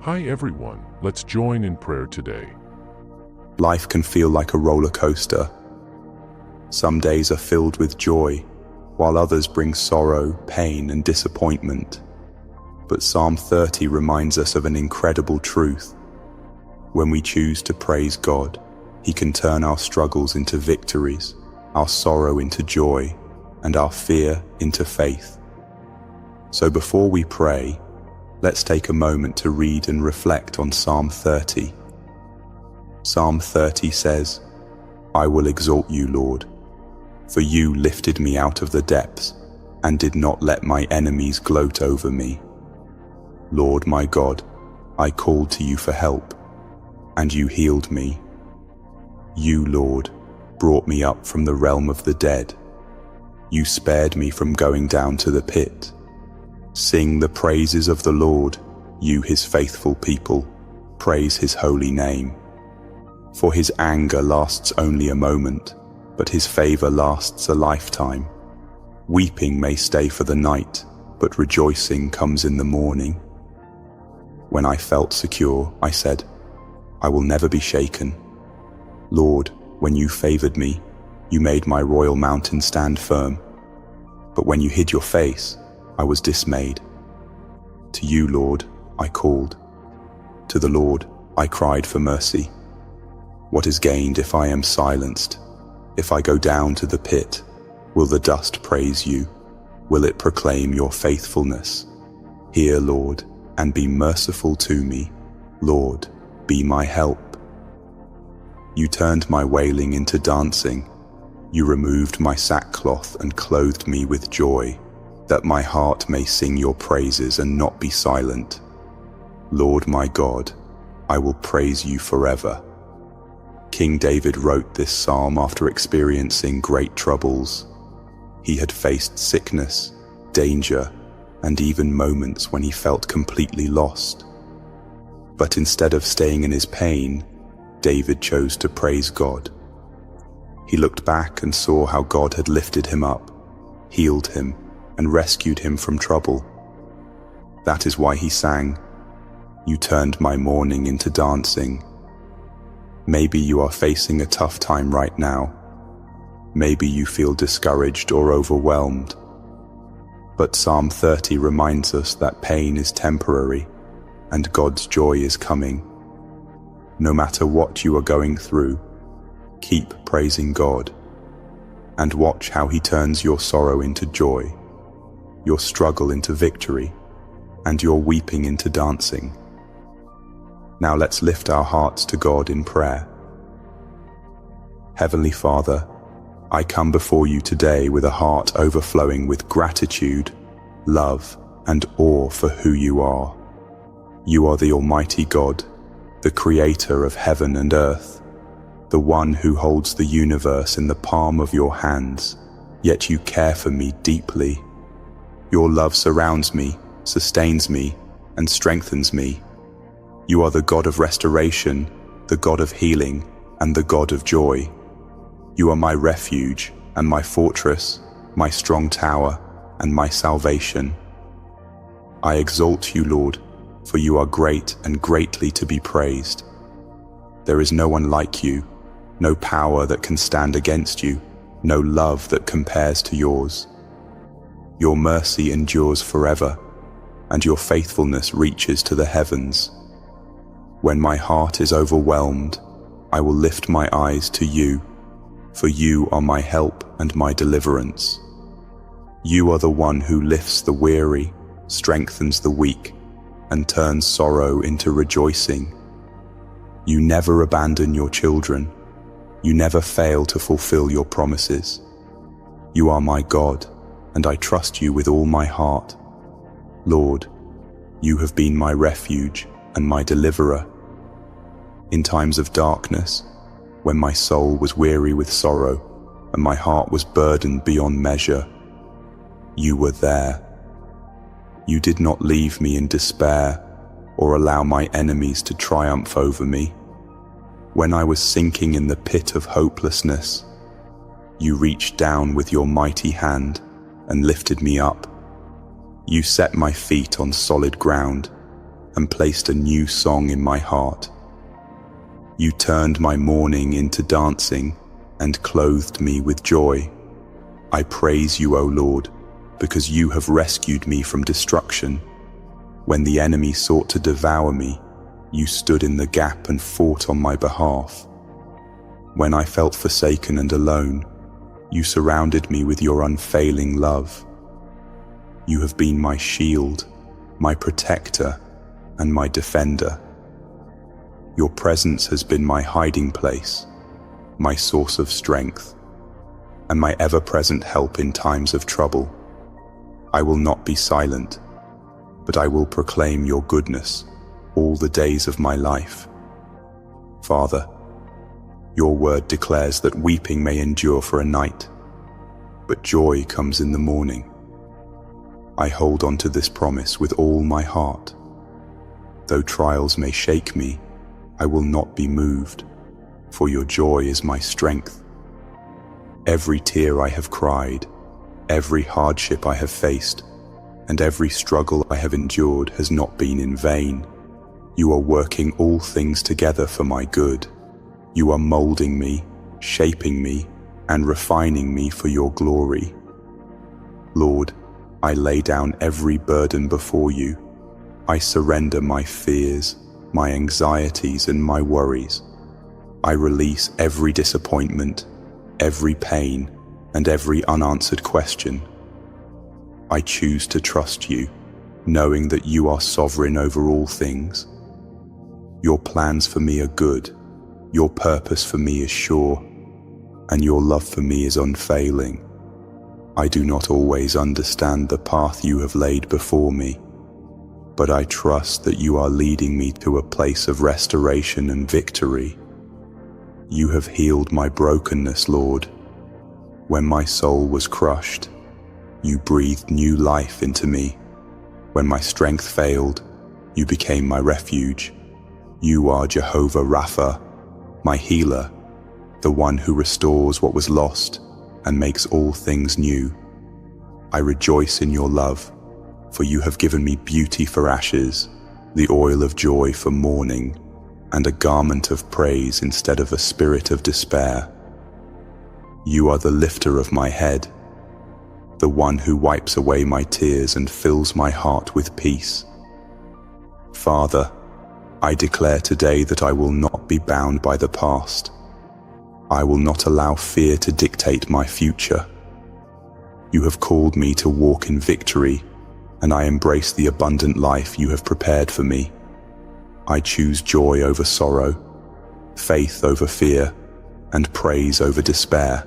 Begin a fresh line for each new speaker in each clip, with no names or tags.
Hi everyone, let's join in prayer today.
Life can feel like a roller coaster. Some days are filled with joy, while others bring sorrow, pain, and disappointment. But Psalm 30 reminds us of an incredible truth. When we choose to praise God, He can turn our struggles into victories, our sorrow into joy, and our fear into faith. So before we pray, let's take a moment to read and reflect on Psalm 30. Psalm 30 says, "I will exalt you, Lord, for you lifted me out of the depths and did not let my enemies gloat over me. Lord my God, I called to you for help, and you healed me. You, Lord, brought me up from the realm of the dead. You spared me from going down to the pit. Sing the praises of the Lord, you his faithful people, praise his holy name. For his anger lasts only a moment, but his favor lasts a lifetime. Weeping may stay for the night, but rejoicing comes in the morning. When I felt secure, I said, I will never be shaken. Lord, when you favored me, you made my royal mountain stand firm. But when you hid your face, I was dismayed. To you, Lord, I called. To the Lord, I cried for mercy. What is gained if I am silenced? If I go down to the pit, will the dust praise you? Will it proclaim your faithfulness? Hear, Lord, and be merciful to me. Lord, be my help. You turned my wailing into dancing. You removed my sackcloth and clothed me with joy, that my heart may sing your praises and not be silent. Lord my God, I will praise you forever. King David wrote this psalm after experiencing great troubles. He had faced sickness, danger, and even moments when he felt completely lost. But instead of staying in his pain, David chose to praise God. He looked back and saw how God had lifted him up, healed him, and rescued him from trouble. That is why he sang, "You turned my mourning into dancing." Maybe you are facing a tough time right now. Maybe you feel discouraged or overwhelmed. But Psalm 30 reminds us that pain is temporary and God's joy is coming. No matter what you are going through, keep praising God and watch how He turns your sorrow into joy, your struggle into victory, and your weeping into dancing. Now let's lift our hearts to God in prayer. Heavenly Father, I come before you today with a heart overflowing with gratitude, love, and awe for who you are. You are the Almighty God, the Creator of heaven and earth, the one who holds the universe in the palm of your hands, yet you care for me deeply. Your love surrounds me, sustains me, and strengthens me. You are the God of restoration, the God of healing, and the God of joy. You are my refuge and my fortress, my strong tower, and my salvation. I exalt you, Lord, for you are great and greatly to be praised. There is no one like you, no power that can stand against you, no love that compares to yours. Your mercy endures forever, and your faithfulness reaches to the heavens. When my heart is overwhelmed, I will lift my eyes to you, for you are my help and my deliverance. You are the one who lifts the weary, strengthens the weak, and turns sorrow into rejoicing. You never abandon your children. You never fail to fulfill your promises. You are my God, and I trust you with all my heart. Lord, you have been my refuge and my deliverer. In times of darkness, when my soul was weary with sorrow and my heart was burdened beyond measure, you were there. You did not leave me in despair or allow my enemies to triumph over me. When I was sinking in the pit of hopelessness, you reached down with your mighty hand and lifted me up. You set my feet on solid ground and placed a new song in my heart. You turned my mourning into dancing and clothed me with joy. I praise you, O Lord, because you have rescued me from destruction. When the enemy sought to devour me, you stood in the gap and fought on my behalf. When I felt forsaken and alone, you surrounded me with your unfailing love. You have been my shield, my protector, and my defender. Your presence has been my hiding place, my source of strength, and my ever-present help in times of trouble. I will not be silent, but I will proclaim your goodness all the days of my life. Father, your word declares that weeping may endure for a night, but joy comes in the morning. I hold on to this promise with all my heart. Though trials may shake me, I will not be moved, for your joy is my strength. Every tear I have cried, every hardship I have faced, and every struggle I have endured has not been in vain. You are working all things together for my good. You are molding me, shaping me, and refining me for your glory. Lord, I lay down every burden before you. I surrender my fears, my anxieties, and my worries. I release every disappointment, every pain, and every unanswered question. I choose to trust you, knowing that you are sovereign over all things. Your plans for me are good, your purpose for me is sure, and your love for me is unfailing. I do not always understand the path you have laid before me, but I trust that you are leading me to a place of restoration and victory. You have healed my brokenness, Lord. When my soul was crushed, you breathed new life into me. When my strength failed, you became my refuge. You are Jehovah Rapha, my healer, the one who restores what was lost and makes all things new. I rejoice in your love, for you have given me beauty for ashes, the oil of joy for mourning, and a garment of praise instead of a spirit of despair. You are the lifter of my head, the one who wipes away my tears and fills my heart with peace. Father, I declare today that I will not be bound by the past. I will not allow fear to dictate my future. You have called me to walk in victory, and I embrace the abundant life you have prepared for me. I choose joy over sorrow, faith over fear, and praise over despair.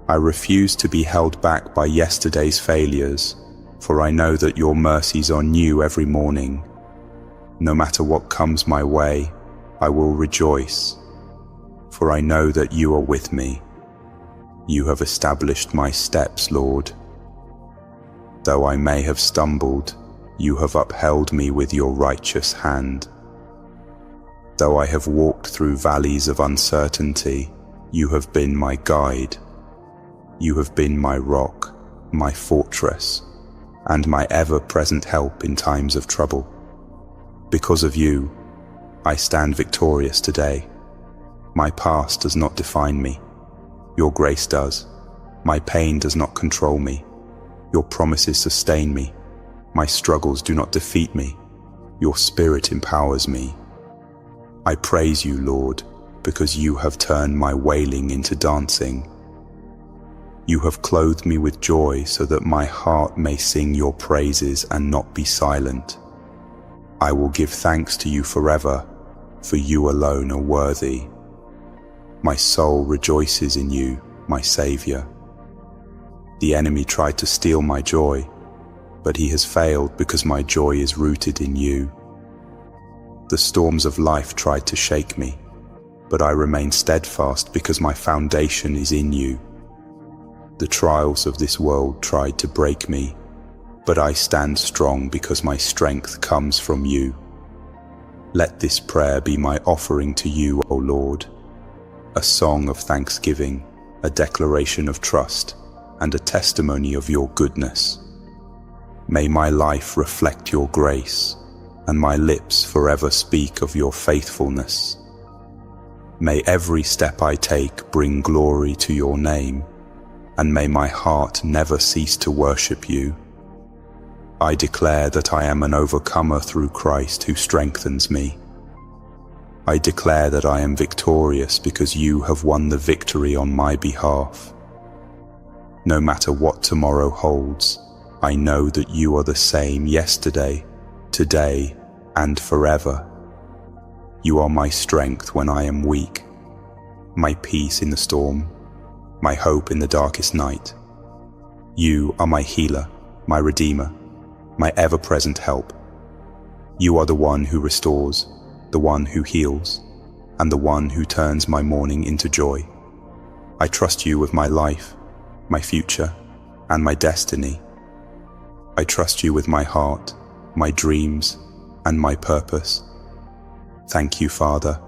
I refuse to be held back by yesterday's failures, for I know that your mercies are new every morning. No matter what comes my way, I will rejoice, for I know that you are with me. You have established my steps, Lord. Though I may have stumbled, you have upheld me with your righteous hand. Though I have walked through valleys of uncertainty, you have been my guide. You have been my rock, my fortress, and my ever-present help in times of trouble. Because of you, I stand victorious today. My past does not define me. Your grace does. My pain does not control me. Your promises sustain me. My struggles do not defeat me. Your spirit empowers me. I praise you, Lord, because you have turned my wailing into dancing. You have clothed me with joy so that my heart may sing your praises and not be silent. I will give thanks to you forever, for you alone are worthy. My soul rejoices in you, my Savior. The enemy tried to steal my joy, but he has failed because my joy is rooted in you. The storms of life tried to shake me, but I remain steadfast because my foundation is in you. The trials of this world tried to break me, but I stand strong because my strength comes from you. Let this prayer be my offering to you, O Lord, a song of thanksgiving, a declaration of trust, and a testimony of your goodness. May my life reflect your grace. and my lips forever speak of your faithfulness. May every step I take bring glory to your name, and may my heart never cease to worship you. I declare that I am an overcomer through Christ who strengthens me. I declare that I am victorious because you have won the victory on my behalf. No matter what tomorrow holds, I know that you are the same yesterday, today, and forever. You are my strength when I am weak, my peace in the storm, my hope in the darkest night. You are my healer, my redeemer, my ever-present help. You are the one who restores, the one who heals, and the one who turns my mourning into joy. I trust you with my life, my future, and my destiny. I trust you with my heart, my dreams, and my purpose. Thank you, Father,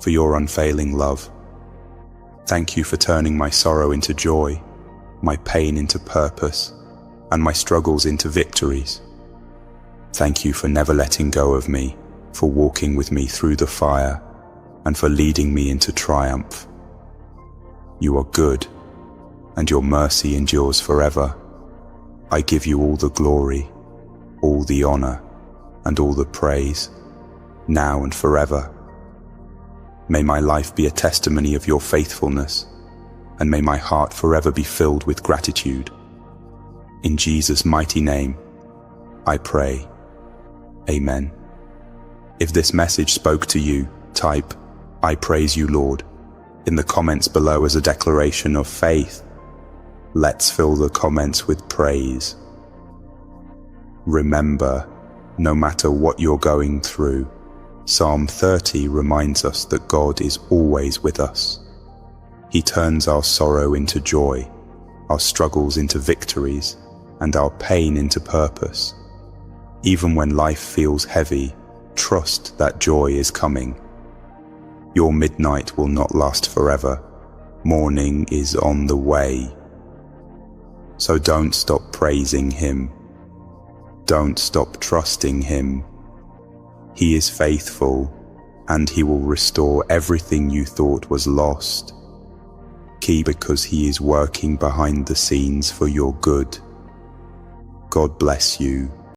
for your unfailing love. Thank you for turning my sorrow into joy, my pain into purpose, and my struggles into victories. Thank you for never letting go of me, for walking with me through the fire, and for leading me into triumph. You are good, and your mercy endures forever. I give you all the glory, all the honor, and all the praise, now and forever. May my life be a testimony of your faithfulness, and may my heart forever be filled with gratitude. In Jesus' mighty name, I pray. Amen. If this message spoke to you, type, "I praise you, Lord," in the comments below as a declaration of faith. Let's fill the comments with praise. Remember, no matter what you're going through, Psalm 30 reminds us that God is always with us. He turns our sorrow into joy, our struggles into victories, and our pain into purpose. Even when life feels heavy, trust that joy is coming. Your midnight will not last forever. Morning is on the way. So don't stop praising Him. Don't stop trusting Him. He is faithful, and He will restore everything you thought was lost. Key because He is working behind the scenes for your good. God bless you.